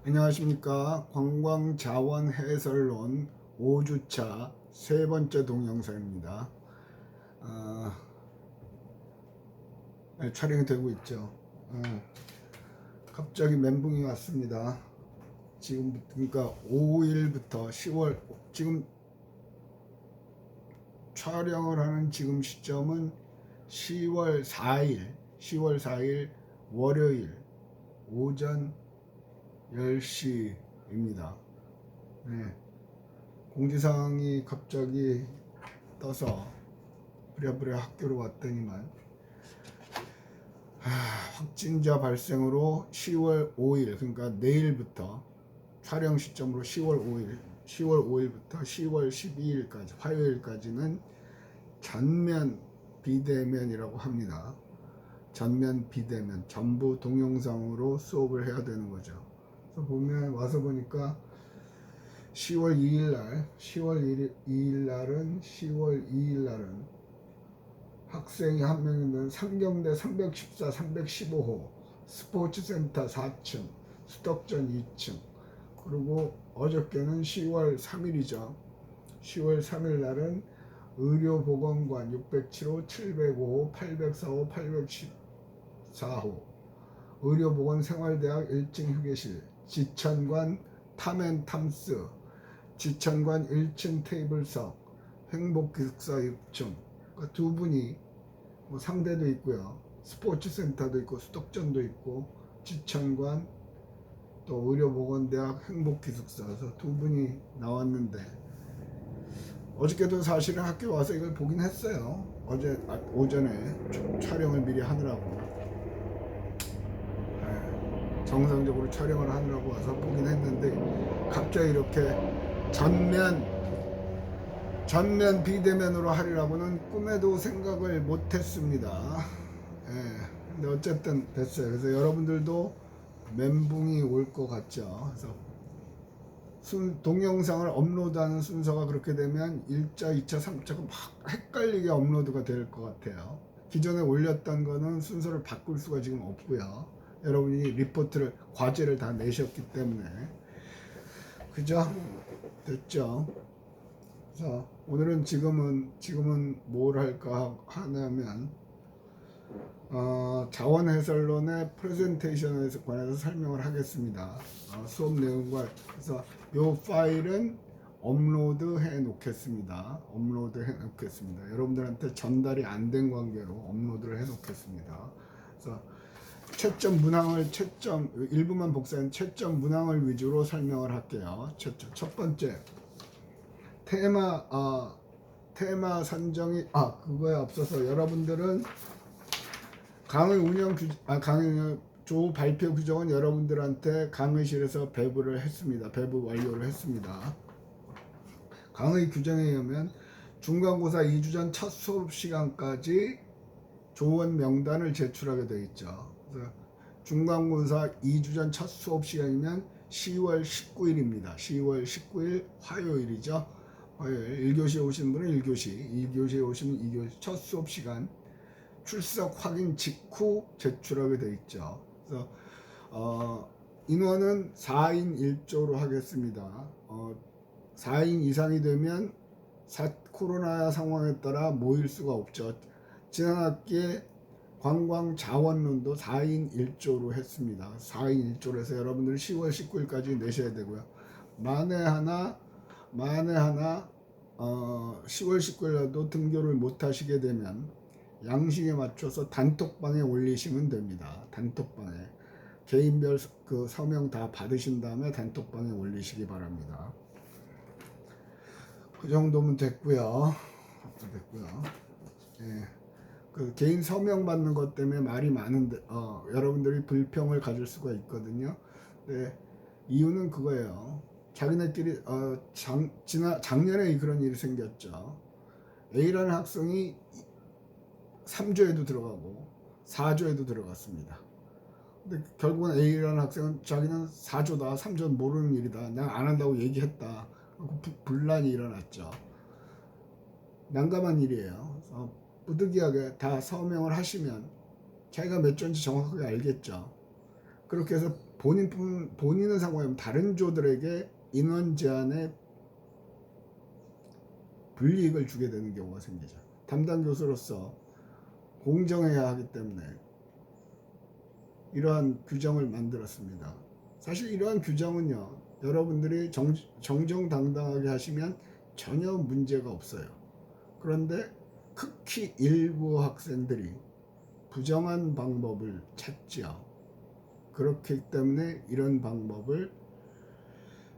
안녕하십니까. 관광자원 해설론 5주차 세 번째 동영상입니다. 네, 촬영이 되고 있죠. 갑자기 멘붕이 왔습니다. 지금 그러니까 5일부터 10월, 지금 촬영을 하는 지금 시점은 10월 4일 월요일 오전 10시입니다. 네. 공지사항이 갑자기 떠서 부랴부랴 학교로 왔더니만 확진자 발생으로 10월 5일, 그러니까 내일부터 촬영 시점으로 10월 5일부터 10월 12일까지 화요일까지는 전면 비대면이라고 합니다. 전면 비대면, 전부 동영상으로 수업을 해야 되는 거죠. 그래서 와서 보니까 10월 2일 날은 학생이 한 명이면 상경대 314, 315호, 스포츠센터 4층, 수덕전 2층, 그리고 어저께는 10월 3일이죠. 10월 3일 날은 의료보건관 607호, 705호, 804호, 814호, 의료보건 생활대학 1층 휴게실, 지천관 탐앤탐스, 지천관 1층 테이블석, 행복기숙사 6층, 그러니까 두 분이 상대도 있고요. 스포츠센터도 있고 수덕전도 있고 지천관 또 의료보건대학 행복기숙사에서 두 분이 나왔는데 어저께도 사실은 학교 와서 이걸 보긴 했어요. 어제 오전에 촬영을 미리 하느라고 정상적으로 촬영을 하느라고 와서 보긴 했는데 갑자기 이렇게 전면 비대면으로 하리라고는 꿈에도 생각을 못했습니다. 근데 어쨌든 됐어요. 그래서 여러분들도 멘붕이 올 것 같죠. 그래서 동영상을 업로드하는 순서가 그렇게 되면 1차, 2차, 3차가 막 헷갈리게 업로드가 될 것 같아요. 기존에 올렸던 거는 순서를 바꿀 수가 지금 없고요. 여러분이 과제를 다 내셨기 때문에. 그죠? 됐죠? 그래서 오늘은 지금은 뭘 할까 하냐면 자원 해설론의 프레젠테이션에 관해서 설명을 하겠습니다. 수업 내용과 그래서 이 파일은 업로드 해 놓겠습니다. 여러분들한테 전달이 안 된 관계로 업로드를 해 놓겠습니다. 그래서 일부만 복사한 채점 문항을 위주로 설명을 할게요. 첫 번째 테마 선정이 그거에 앞서서 여러분들은 강의 운영 발표 규정은 여러분들한테 강의실에서 배부 완료를 했습니다. 강의 규정에 의하면 중간고사 2주 전 첫 수업 시간까지 조원 명단을 제출하게 되어 있죠. 그래서 중간고사 2주 전 첫 수업 시간이면 10월 19일입니다. 10월 19일 화요일이죠. 화요일 1교시에 오신 분은 1교시, 2교시에 오시면 2교시 첫 수업 시간 출석 확인 직후 제출하게 되어 있죠. 그래서 인원은 4인 1조로 하겠습니다. 4인 이상이 되면 코로나 상황에 따라 모일 수가 없죠. 지난 학기에 관광자원론도 4인 1조로 했습니다. 4인 1조로 해서 여러분들은 10월 19일까지 내셔야 되고요. 만에 하나 10월 19일에도 등교를 못 하시게 되면 양식에 맞춰서 단톡방에 올리시면 됩니다. 단톡방에 개인별 그 서명 다 받으신 다음에 단톡방에 올리시기 바랍니다. 그 정도면 됐고요. 그 개인 서명 받는 것 때문에 말이 많은데 여러분들이 불평을 가질 수가 있거든요. 네, 이유는 그거예요. 자기네끼리 작년에 그런 일이 생겼죠. A라는 학생이 3조에도 들어가고 4조에도 들어갔습니다. 근데 결국은 A라는 학생은 자기는 4조다, 3조는 모르는 일이다, 내가 안 한다고 얘기했다. 분란이 일어났죠. 난감한 일이에요. 그래서 부득이하게 다 서명을 하시면 자기가 몇 조인지 정확하게 알겠죠. 그렇게 해서 본인은 상관없는 다른 조들에게 인원 제한에 불이익을 주게 되는 경우가 생기죠. 담당 교수로서 공정해야 하기 때문에 이러한 규정을 만들었습니다. 사실 이러한 규정은요, 여러분들이 정정당당하게 하시면 전혀 문제가 없어요. 그런데 극히 일부 학생들이 부정한 방법을 찾지요. 그렇기 때문에 이런 방법을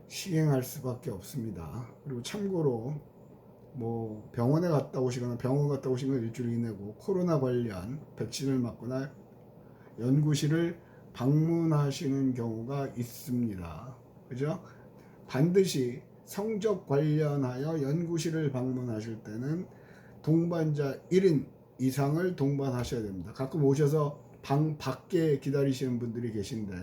시행할 수밖에 없습니다. 그리고 참고로 뭐 병원 갔다 오시면 일주일 이내고 코로나 관련 백신을 맞거나 연구실을 방문하시는 경우가 있습니다. 그죠? 반드시 성적 관련하여 연구실을 방문하실 때는 동반자 1인 이상을 동반하셔야 됩니다. 가끔 오셔서 방 밖에 기다리시는 분들이 계신데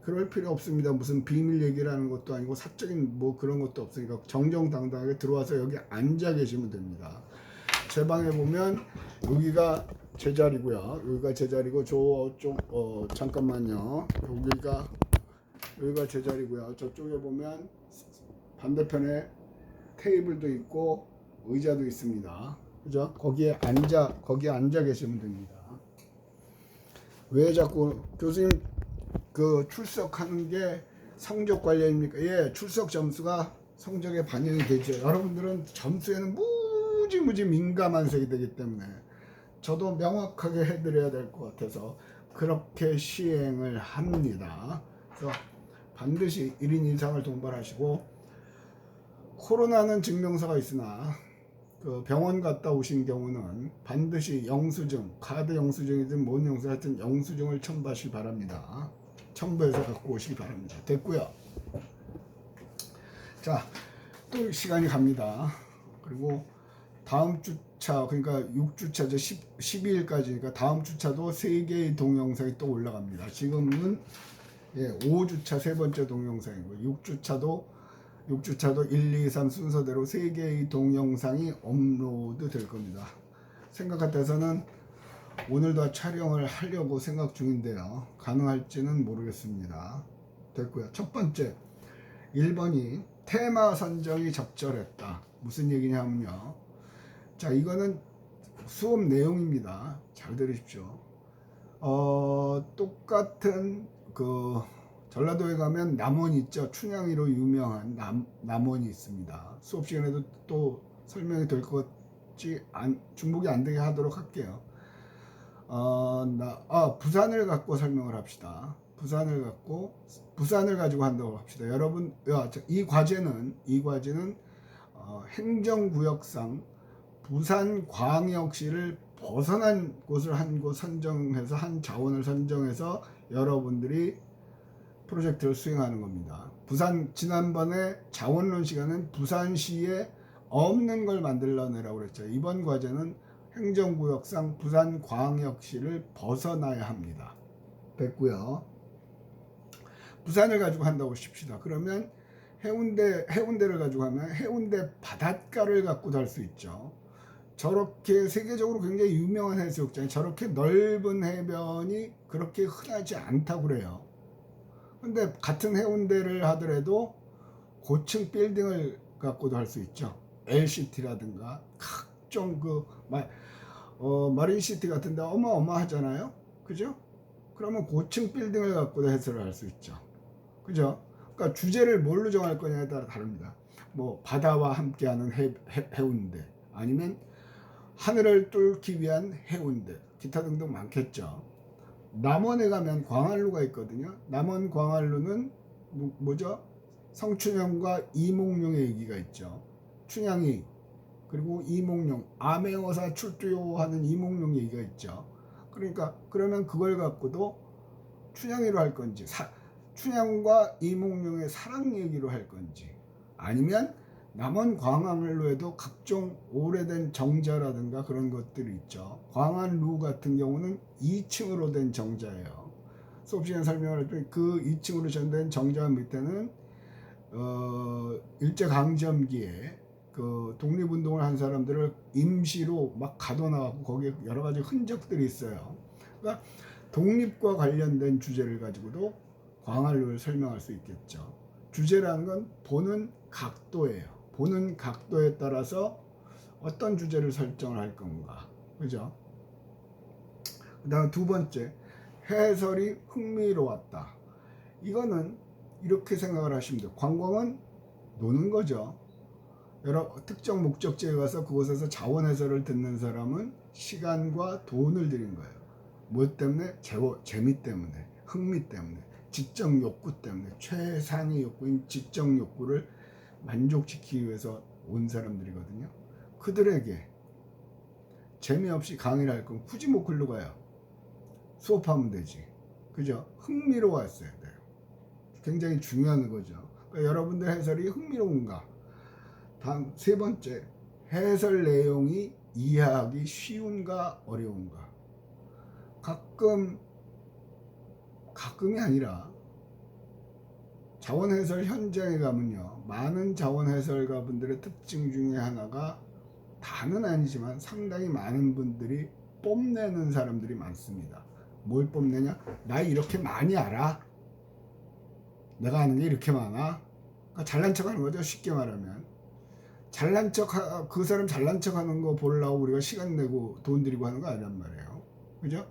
그럴 필요 없습니다. 무슨 비밀 얘기라는 것도 아니고 사적인 뭐 그런 것도 없으니까 정정당당하게 들어와서 여기 앉아 계시면 됩니다. 제 방에 보면 여기가 제 자리고요. 여기가 제 자리고 저쪽 잠깐만요. 여기가 제 자리고요. 저쪽에 보면 반대편에 테이블도 있고 의자도 있습니다. 그죠? 거기에 앉아 계시면 됩니다. 왜 자꾸 교수님 그 출석하는 게 성적 관련입니까? 예, 출석 점수가 성적에 반영이 되죠. 여러분들은 점수에는 무지 민감한 색이 되기 때문에 저도 명확하게 해드려야 될 것 같아서 그렇게 시행을 합니다. 그래서 반드시 1인 이상을 동반하시고 코로나는 증명서가 있으나 그 병원 갔다 오신 경우는 반드시 영수증, 카드 영수증이든 뭔 영수증 하여튼 영수증을 첨부하시기 바랍니다. 첨부해서 갖고 오시기 바랍니다. 됐고요. 자, 또 시간이 갑니다. 그리고 다음 주차, 그러니까 6주차죠. 12일까지니까 다음 주차도 3개의 동영상이 또 올라갑니다. 지금은 5주차 세 번째 동영상이고 6주차도 1, 2, 3 순서대로 3개의 동영상이 업로드 될 겁니다. 생각 같아서는 오늘도 촬영을 하려고 생각 중인데요. 가능할지는 모르겠습니다. 됐고요. 첫 번째, 1번이 테마 선정이 적절했다. 무슨 얘기냐면요. 자, 이거는 수업 내용입니다. 잘 들으십시오. 똑같은 그 전라도에 가면 남원이 있죠. 춘향이로 유명한 남원이 있습니다. 수업 시간에도 또 설명이 될 것 같지 중복이 안 되게 하도록 할게요. 부산을 갖고 설명을 합시다. 부산을 가지고 한다고 합시다. 여러분, 이 과제는 행정구역상 부산광역시를 벗어난 곳을 한 곳 선정해서 한 자원을 선정해서 여러분들이 프로젝트를 수행하는 겁니다. 지난번에 자원론 시간은 부산시에 없는 걸 만들어내라고 그랬죠. 이번 과제는 행정구역상 부산광역시를 벗어나야 합니다. 됐고요. 부산을 가지고 한다고 칩시다. 그러면 해운대를 가지고 하면 해운대 바닷가를 갖고도 할 수 있죠. 저렇게 세계적으로 굉장히 유명한 해수욕장이 저렇게 넓은 해변이 그렇게 흔하지 않다고 그래요. 근데 같은 해운대를 하더라도 고층 빌딩을 갖고도 할 수 있죠. LCT라든가 각종 마린시티 같은 데 어마어마하잖아요. 그죠? 그러면 고층 빌딩을 갖고도 해설을 할 수 있죠. 그죠? 그러니까 주제를 뭘로 정할 거냐에 따라 다릅니다. 뭐 바다와 함께하는 해운대, 아니면 하늘을 뚫기 위한 해운대, 기타 등등 많겠죠. 남원에 가면 광안루가 있거든요. 남원 광안루는 뭐죠? 성춘형과 이몽룡의 얘기가 있죠. 춘향이 그리고 이몽룡, 암행어사 출두요하는 이몽룡 얘기가 있죠. 그러니까 그러면 그걸 갖고도 춘향이로 할 건지 춘향과 이몽룡의 사랑 얘기로 할 건지, 아니면 남원 광안루에도 각종 오래된 정자라든가 그런 것들이 있죠. 광안루 같은 경우는 2층으로 된 정자예요. 수업 시간에 설명할 때 그 2층으로 전된 정자 밑에는 일제강점기에 그 독립운동을 한 사람들을 임시로 막 가둬놔갖고 거기에 여러 가지 흔적들이 있어요. 그러니까 독립과 관련된 주제를 가지고도 광활률을 설명할 수 있겠죠. 주제라는 건 보는 각도예요. 보는 각도에 따라서 어떤 주제를 설정을 할 건가. 그죠? 그 다음 두 번째, 해설이 흥미로웠다. 이거는 이렇게 생각을 하시면 돼요. 관광은 노는 거죠. 여러 특정 목적지에 가서 그곳에서 자원 해설을 듣는 사람은 시간과 돈을 들인 거예요. 뭐 때문에? 재미 때문에, 흥미 때문에, 지적 욕구 때문에, 최상의 욕구인 지적 욕구를 만족시키기 위해서 온 사람들이거든요. 그들에게 재미없이 강의를 할 건 굳이 뭐 글로 가요. 수업하면 되지. 그죠? 흥미로웠어야 돼요. 굉장히 중요한 거죠. 그러니까 여러분들 해설이 흥미로운가? 다음 세 번째, 해설 내용이 이해하기 쉬운가 어려운가? 가끔이 아니라 자원 해설 현장에 가면요, 많은 자원 해설가 분들의 특징 중에 하나가, 다는 아니지만 상당히 많은 분들이 뽐내는 사람들이 많습니다. 뭘 뽐내냐? 나 이렇게 많이 알아? 내가 아는 게 이렇게 많아? 그러니까 잘난 척 하는 거죠. 쉽게 말하면 잘난 척, 그 사람 잘난 척 하는 거 보려고 우리가 시간 내고 돈 들이고 하는 거 아니란 말이에요. 그죠?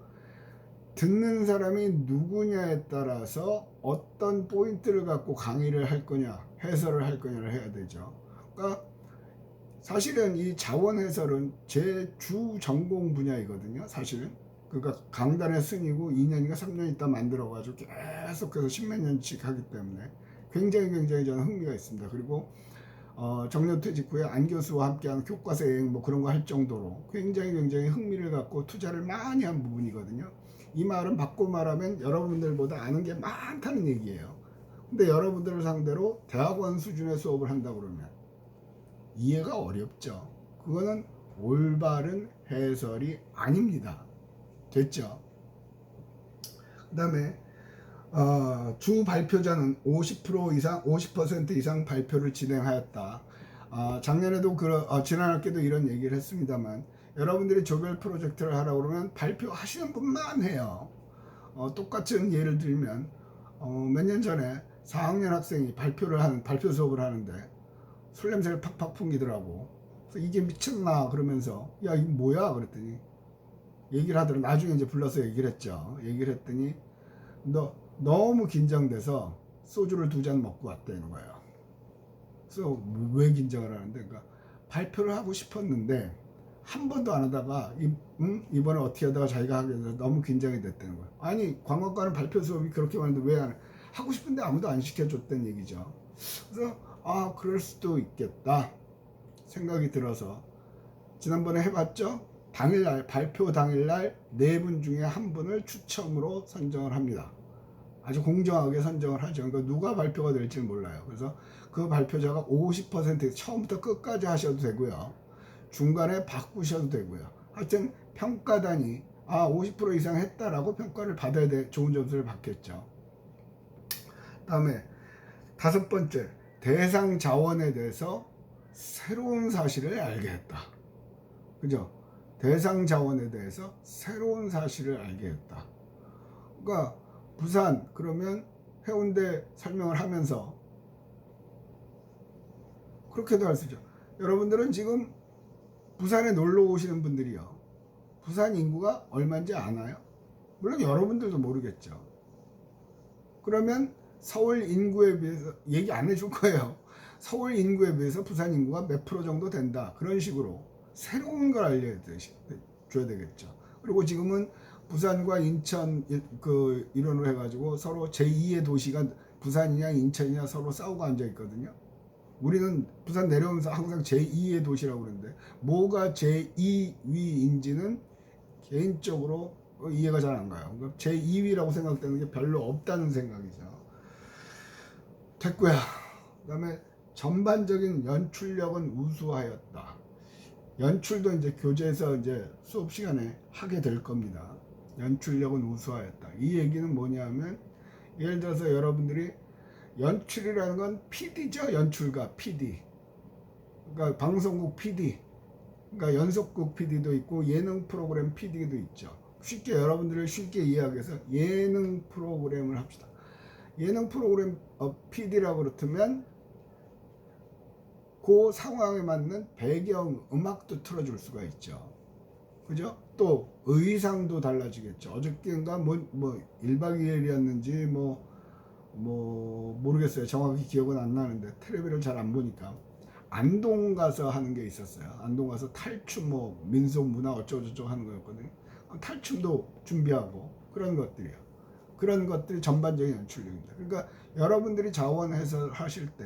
듣는 사람이 누구냐에 따라서 어떤 포인트를 갖고 강의를 할 거냐, 해설을 할 거냐를 해야 되죠. 그러니까 사실은 이 자원 해설은 제 주 전공 분야이거든요. 사실은. 그러니까 강단의 승이고 2년인가 3년 있다 만들어가지고 계속해서 십몇 년씩 하기 때문에 굉장히 저는 흥미가 있습니다. 그리고 정년퇴직 후에 안 교수와 함께하는 교과서 여행 뭐 그런 거 할 정도로 굉장히 흥미를 갖고 투자를 많이 한 부분이거든요. 이 말은 바꿔 말하면 여러분들보다 아는 게 많다는 얘기예요. 근데 여러분들을 상대로 대학원 수준의 수업을 한다 그러면 이해가 어렵죠. 그거는 올바른 해설이 아닙니다. 됐죠? 그 다음에 주 발표자는 50% 이상 발표를 진행하였다. 작년에도 지난학기도 이런 얘기를 했습니다만, 여러분들이 조별 프로젝트를 하라고 그러면 발표하시는 분만 해요. 똑같은 예를 들면 몇 년 전에 4학년 학생이 발표 수업을 하는데 술 냄새를 팍팍 풍기더라고. 그래서 이게 미쳤나 그러면서, 야 이거 뭐야 그랬더니 얘기를 하더라고. 나중에 이제 불러서 얘기를 했죠. 얘기를 했더니 너무 긴장돼서 소주를 2잔 먹고 왔다는 거예요. 그래서 왜 긴장을 하는데, 그러니까 발표를 하고 싶었는데 한 번도 안 하다가 이번에 어떻게 하다가 자기가 하게 돼서 너무 긴장이 됐다는 거예요. 아니 관광과는 발표 수업이 그렇게 많은데 왜 안 해? 하고 싶은데 아무도 안 시켜줬다는 얘기죠. 그래서 그럴 수도 있겠다 생각이 들어서 지난번에 해봤죠. 당일날, 발표 당일날 4분 중에 1분을 추첨으로 선정을 합니다. 아주 공정하게 선정을 하죠. 그러니까 누가 발표가 될지 몰라요. 그래서 그 발표자가 50% 처음부터 끝까지 하셔도 되고요. 중간에 바꾸셔도 되고요. 하여튼 평가단이 50% 이상 했다라고 평가를 받아야 돼, 좋은 점수를 받겠죠. 다음에 5번째, 대상 자원에 대해서 새로운 사실을 알게 했다. 그죠? 대상 자원에 대해서 새로운 사실을 알게 했다. 그러니까 부산 그러면 해운대 설명을 하면서 그렇게도 할 수 있죠. 여러분들은 지금 부산에 놀러 오시는 분들이요, 부산 인구가 얼마인지 아나요? 물론 여러분들도 모르겠죠. 그러면 서울 인구에 비해서 얘기 안 해줄 거예요. 서울 인구에 비해서 부산 인구가 몇 프로 정도 된다. 그런 식으로 새로운 걸 알려줘야 되겠죠. 그리고 지금은 부산과 인천 일원으로 해가지고 서로 제2의 도시가 부산이냐 인천이냐 서로 싸우고 앉아 있거든요. 우리는 부산 내려오면서 항상 제2의 도시라고 그러는데 뭐가 제2위인지는 개인적으로 이해가 잘 안 가요. 그러니까 제2위라고 생각되는 게 별로 없다는 생각이죠. 됐고요. 그 다음에 전반적인 연출력은 우수하였다. 연출도 이제 교재에서 이제 수업 시간에 하게 될 겁니다. 연출력은 우수하였다. 이 얘기는 뭐냐면, 예를 들어서 여러분들이 연출이라는 건 PD죠. 연출가 PD. 그러니까 방송국 PD. 그러니까 연속극 PD도 있고 예능 프로그램 PD도 있죠. 여러분들을 쉽게 이해하기 위해서 예능 프로그램을 합시다. 예능 프로그램 PD라고 그렇다면 그 상황에 맞는 배경 음악도 틀어줄 수가 있죠. 그죠? 또 의상도 달라지겠죠. 어저께인가 뭐 1박 2일이었는지 모르겠어요. 정확히 기억은 안 나는데 텔레비를 잘 안 보니까 안동 가서 하는 게 있었어요. 안동 가서 탈춤 민속 문화 어쩌고저쩌고 하는 거였거든요. 탈춤도 준비하고 그런 것들이요. 그런 것들이 전반적인 연출력입니다. 그러니까 여러분들이 자원해서 하실 때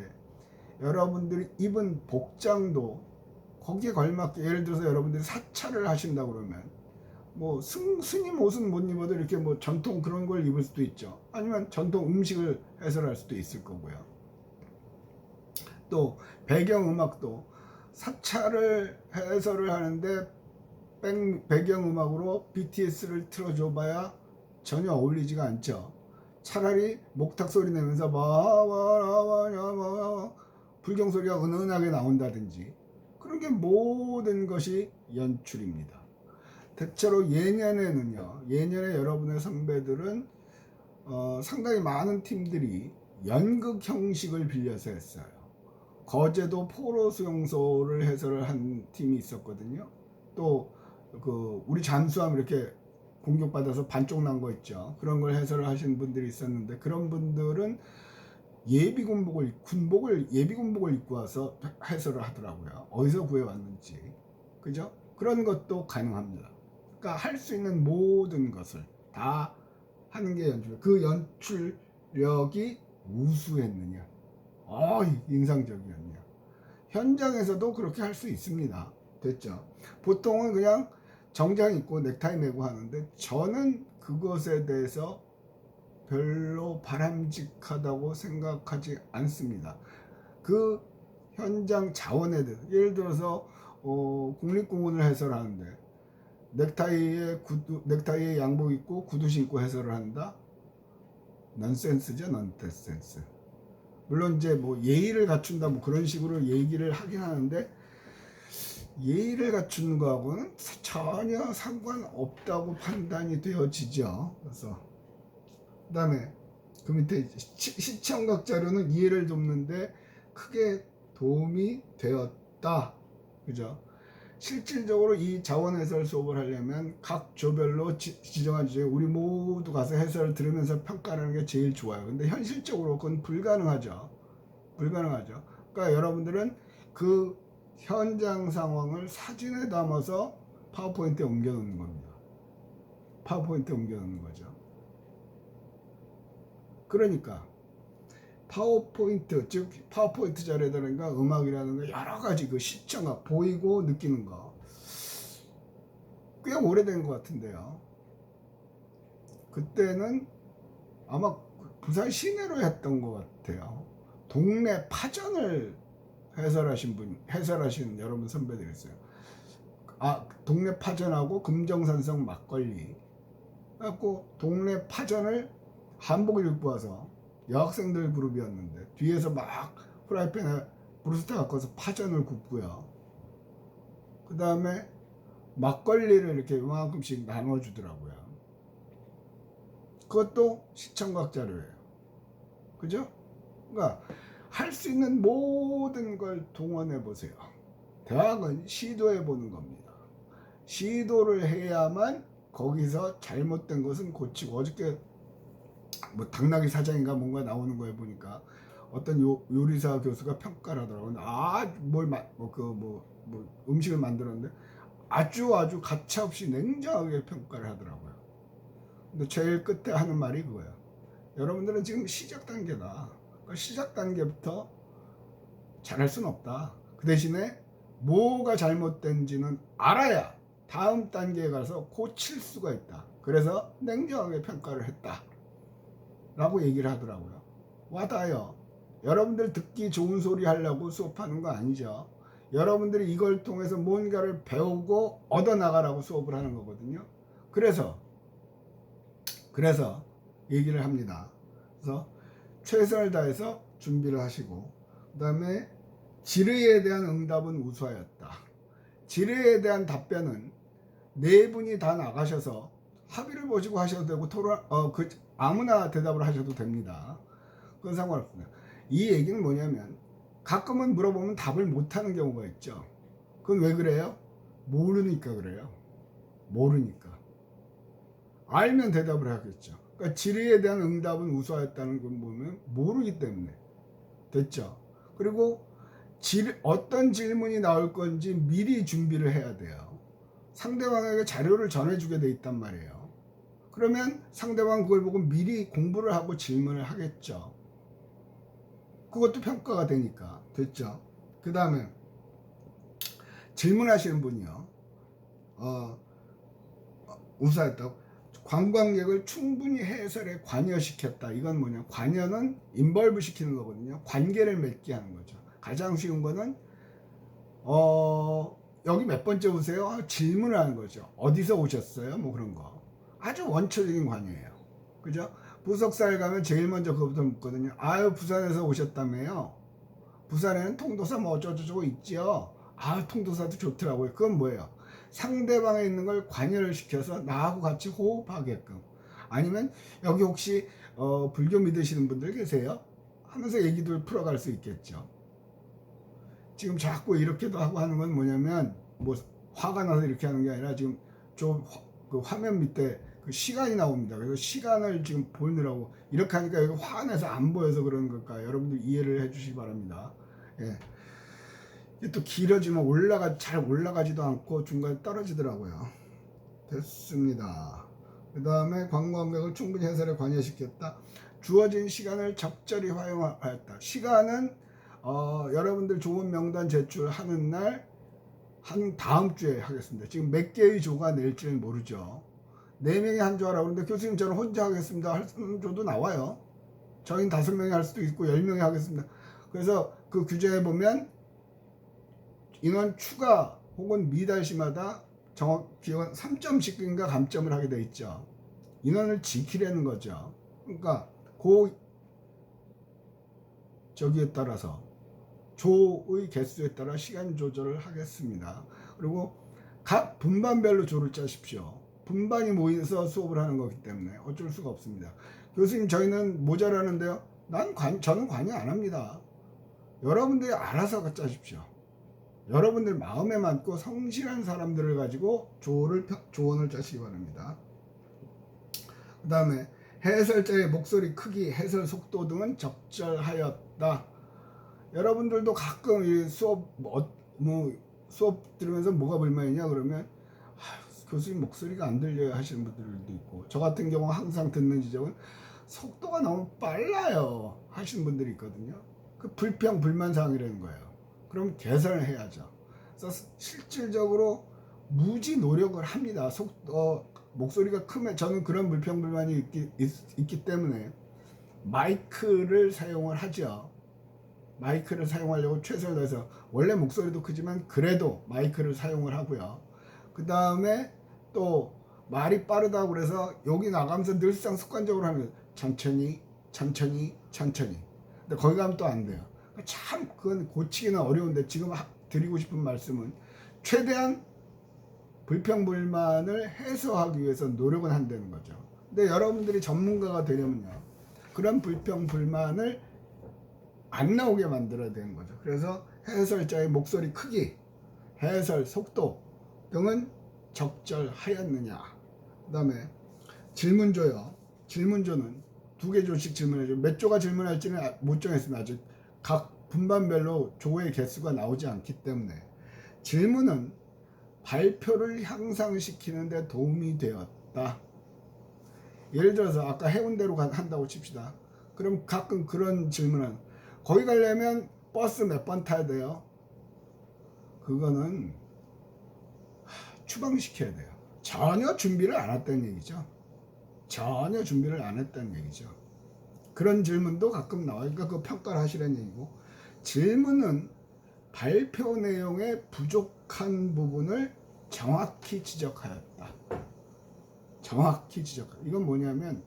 여러분들이 입은 복장도 거기에 걸맞게, 예를 들어서 여러분들이 사찰을 하신다 그러면 뭐 스님 옷은 못 입어도 이렇게 뭐 전통 그런 걸 입을 수도 있죠. 아니면 전통 음식을 해설할 수도 있을 거고요. 또 배경 음악도 사찰을 해설을 하는데 배경 음악으로 BTS를 틀어줘 봐야 전혀 어울리지가 않죠. 차라리 목탁 소리 내면서 불경 소리가 은은하게 나온다든지, 그런 게 모든 것이 연출입니다. 대체로 예년에 여러분의 선배들은 상당히 많은 팀들이 연극 형식을 빌려서 했어요. 거제도 포로 수용소를 해설을 한 팀이 있었거든요. 또 우리 잠수함 이렇게 공격받아서 반쪽 난 거 있죠. 그런 걸 해설을 하신 분들이 있었는데, 그런 분들은 예비군복을 입고 와서 해설을 하더라고요. 어디서 구해왔는지. 그죠? 그런 것도 가능합니다. 그러니까 할 수 있는 모든 것을 다 하는 게 연출. 그 연출력이 우수했느냐, 인상적이었냐. 현장에서도 그렇게 할 수 있습니다. 됐죠? 보통은 그냥 정장 입고 넥타이 매고 하는데, 저는 그것에 대해서 별로 바람직하다고 생각하지 않습니다. 그 현장 자원에 대해서, 예를 들어서 국립공원을 해설하는데 넥타이에 양복 입고 구두 신고 해설을 한다? 넌센스죠, 넌센스. 물론 이제 예의를 갖춘다 그런 식으로 얘기를 하긴 하는데, 예의를 갖추는 거하고는 전혀 상관없다고 판단이 되어지죠. 그래서 그다음에 그 밑에 시청각 자료는 이해를 돕는데 크게 도움이 되었다. 그죠? 실질적으로 이 자원 해설 수업을 하려면 각 조별로 지정한 주제 우리 모두 가서 해설을 들으면서 평가하는 게 제일 좋아요. 근데 현실적으로 그건 불가능하죠. 그러니까 여러분들은 그 현장 상황을 사진에 담아서 파워포인트에 옮겨 놓는 겁니다. 그러니까 파워포인트, 즉 파워포인트 자료라든가 음악이라든가 여러 가지 그 시청각, 보이고 느끼는 거 꽤 오래된 것 같은데요. 그때는 아마 부산 시내로 했던 것 같아요. 동네 파전을 해설하신 여러분 선배들 있어요. 동네 파전하고 금정산성 막걸리 그래갖고 동네 파전을 한복을 입고 와서, 여학생들 그룹이었는데 뒤에서 막 프라이팬에 브루스타 갖고 와서 파전을 굽고요. 그 다음에 막걸리를 이렇게 이만큼씩 나눠주더라고요. 그것도 시청각 자료예요. 그죠? 그러니까 할 수 있는 모든 걸 동원해 보세요. 대학은 시도해 보는 겁니다. 시도를 해야만 거기서 잘못된 것은 고치고, 어저께 당나귀 사장인가 뭔가 나오는 거에 보니까 어떤 요리사 교수가 평가를 하더라고요. 음식을 만들었는데 아주 가차없이 냉정하게 평가를 하더라고요. 근데 제일 끝에 하는 말이 그거예요. 여러분들은 지금 시작 단계다. 그러니까 시작 단계부터 잘할 수는 없다. 그 대신에 뭐가 잘못된지는 알아야 다음 단계에 가서 고칠 수가 있다. 그래서 냉정하게 평가를 했다 라고 얘기를 하더라고요. 와닿아요. 여러분들 듣기 좋은 소리 하려고 수업하는 거 아니죠. 여러분들이 이걸 통해서 뭔가를 배우고 얻어나가라고 수업을 하는 거거든요. 그래서 얘기를 합니다. 그래서 최선을 다해서 준비를 하시고, 그 다음에 질의에 대한 응답은 우수하였다. 질의에 대한 답변은 네 분이 다 나가셔서 합의를 보시고 하셔도 되고, 아무나 대답을 하셔도 됩니다. 그건 상관없습니다. 이 얘기는 뭐냐면 가끔은 물어보면 답을 못하는 경우가 있죠. 그건 왜 그래요? 모르니까 그래요. 모르니까. 알면 대답을 하겠죠. 그러니까 질의에 대한 응답은 우수하였다는 건 보면 모르기 때문에. 됐죠? 그리고 어떤 질문이 나올 건지 미리 준비를 해야 돼요. 상대방에게 자료를 전해주게 돼 있단 말이에요. 그러면 상대방 그걸 보고 미리 공부를 하고 질문을 하겠죠. 그것도 평가가 되니까. 됐죠? 그 다음에 질문하시는 분이요. 우수했다고. 관광객을 충분히 해설에 관여시켰다. 이건 뭐냐? 관여는 인벌브 시키는 거거든요. 관계를 맺게 하는 거죠. 가장 쉬운 거는 여기 몇 번째 오세요? 질문을 하는 거죠. 어디서 오셨어요? 뭐 그런 거. 아주 원초적인 관여예요. 그죠? 부석사에 가면 제일 먼저 그거부터 묻거든요. 아유, 부산에서 오셨다며요. 부산에는 통도사 뭐 어쩌고저쩌고 있지요. 아, 통도사도 좋더라고요. 그건 뭐예요? 상대방에 있는 걸 관여를 시켜서 나하고 같이 호흡하게끔. 아니면 여기 혹시 불교 믿으시는 분들 계세요? 하면서 얘기도 풀어갈 수 있겠죠. 지금 자꾸 이렇게도 하고 하는 건 뭐냐면 뭐 화가 나서 이렇게 하는 게 아니라 지금 그 화면 밑에 그 시간이 나옵니다. 그래서 시간을 지금 보느라고 이렇게 하니까 여기 화가 나서 안 보여서 그러는 걸까요? 여러분들 이해를 해주시기 바랍니다. 예. 또 길어지면 잘 올라가지도 않고 중간에 떨어지더라고요. 됐습니다. 그 다음에 관광객을 충분히 해설에 관여시켰다. 주어진 시간을 적절히 활용하였다. 시간은 여러분들 좋은 명단 제출하는 날 한 다음 주에 하겠습니다. 지금 몇 개의 조가 낼지는 모르죠. 4명이 한 조 하라고 그러는데 교수님 저는 혼자 하겠습니다. 할 조도 나와요. 저희는 5명이 할 수도 있고 10명이 하겠습니다. 그래서 그 규정에 보면 인원 추가 혹은 미달시마다 정확히 3점씩인가 감점을 하게 돼 있죠. 인원을 지키려는 거죠. 그러니까 저기에 따라서 조의 개수에 따라 시간 조절을 하겠습니다. 그리고 각 분반별로 조를 짜십시오. 분반이 모여서 수업을 하는 거기 때문에 어쩔 수가 없습니다. 교수님 저희는 모자라는데요. 저는 관여 안 합니다. 여러분들이 알아서 짜십시오. 여러분들 마음에 맞고 성실한 사람들을 가지고 조언을 짜시기 바랍니다. 그 다음에 해설자의 목소리 크기, 해설 속도 등은 적절하였다. 여러분들도 가끔 이 수업 수업 들으면서 뭐가 불만이냐 그러면 교수님 목소리가 안 들려요 하시는 분들도 있고, 저 같은 경우 항상 듣는 지적은 속도가 너무 빨라요 하시는 분들이 있거든요. 그 불만 사항이라는 거예요. 그럼 개선을 해야죠. 그래서 실질적으로 무지 노력을 합니다. 목소리가 크면 저는 그런 불평불만이 있기 때문에 마이크를 사용을 하죠. 마이크를 사용하려고 최선을 다해서, 원래 목소리도 크지만 그래도 마이크를 사용을 하고요. 그 다음에 또 말이 빠르다고 그래서 여기 나가면서 늘상 습관적으로 하면 천천히. 근데 거기 가면 또 안 돼요. 참 그건 고치기는 어려운데 지금 드리고 싶은 말씀은 최대한 불평불만을 해소하기 위해서 노력은 한다는 거죠. 근데 여러분들이 전문가가 되려면요, 그런 불평불만을 안 나오게 만들어야 되는 거죠. 그래서 해설자의 목소리 크기, 해설 속도 등은 적절하였느냐. 그 다음에 질문조요. 질문조는 2개 조씩 질문해줘. 몇 조가 질문할지는 못 정했습니다. 아직 각 분반별로 조의 개수가 나오지 않기 때문에. 질문은 발표를 향상시키는 데 도움이 되었다. 예를 들어서 아까 해운대로 한다고 칩시다. 그럼 가끔 그런 질문은 거기 가려면 버스 몇 번 타야 돼요? 그거는 추방시켜야 돼요. 전혀 준비를 안 했다는 얘기죠. 전혀 준비를 안 했다는 얘기죠. 그런 질문도 가끔 나오니까 그 평가를 하시라는 얘기고, 질문은 발표 내용의 부족한 부분을 정확히 지적하였다. 정확히 지적하였다. 이건 뭐냐면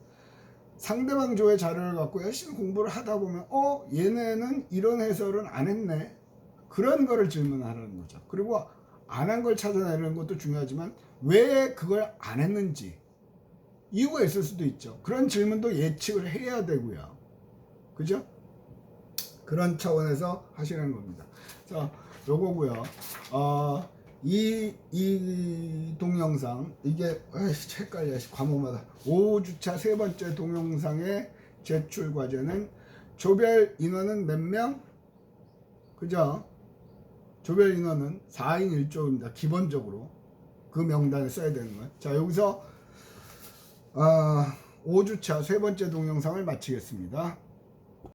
상대방 조의 자료를 갖고 열심히 공부를 하다 보면 얘네는 이런 해설은 안 했네. 그런 거를 질문하라는 거죠. 그리고 안 한 걸 찾아내는 것도 중요하지만 왜 그걸 안 했는지 이유가 있을 수도 있죠. 그런 질문도 예측을 해야 되고요. 그죠? 그런 차원에서 하시는 겁니다. 자, 요거고요. 이 동영상 이게 헷갈려 과목마다 5주차 세 번째 동영상의 제출 과제는 조별 인원은 몇 명? 그죠? 조별 인원은 4인 1조입니다. 기본적으로 그 명단에 써야 되는 거예요. 자, 여기서 5주차 세 번째 동영상을 마치겠습니다.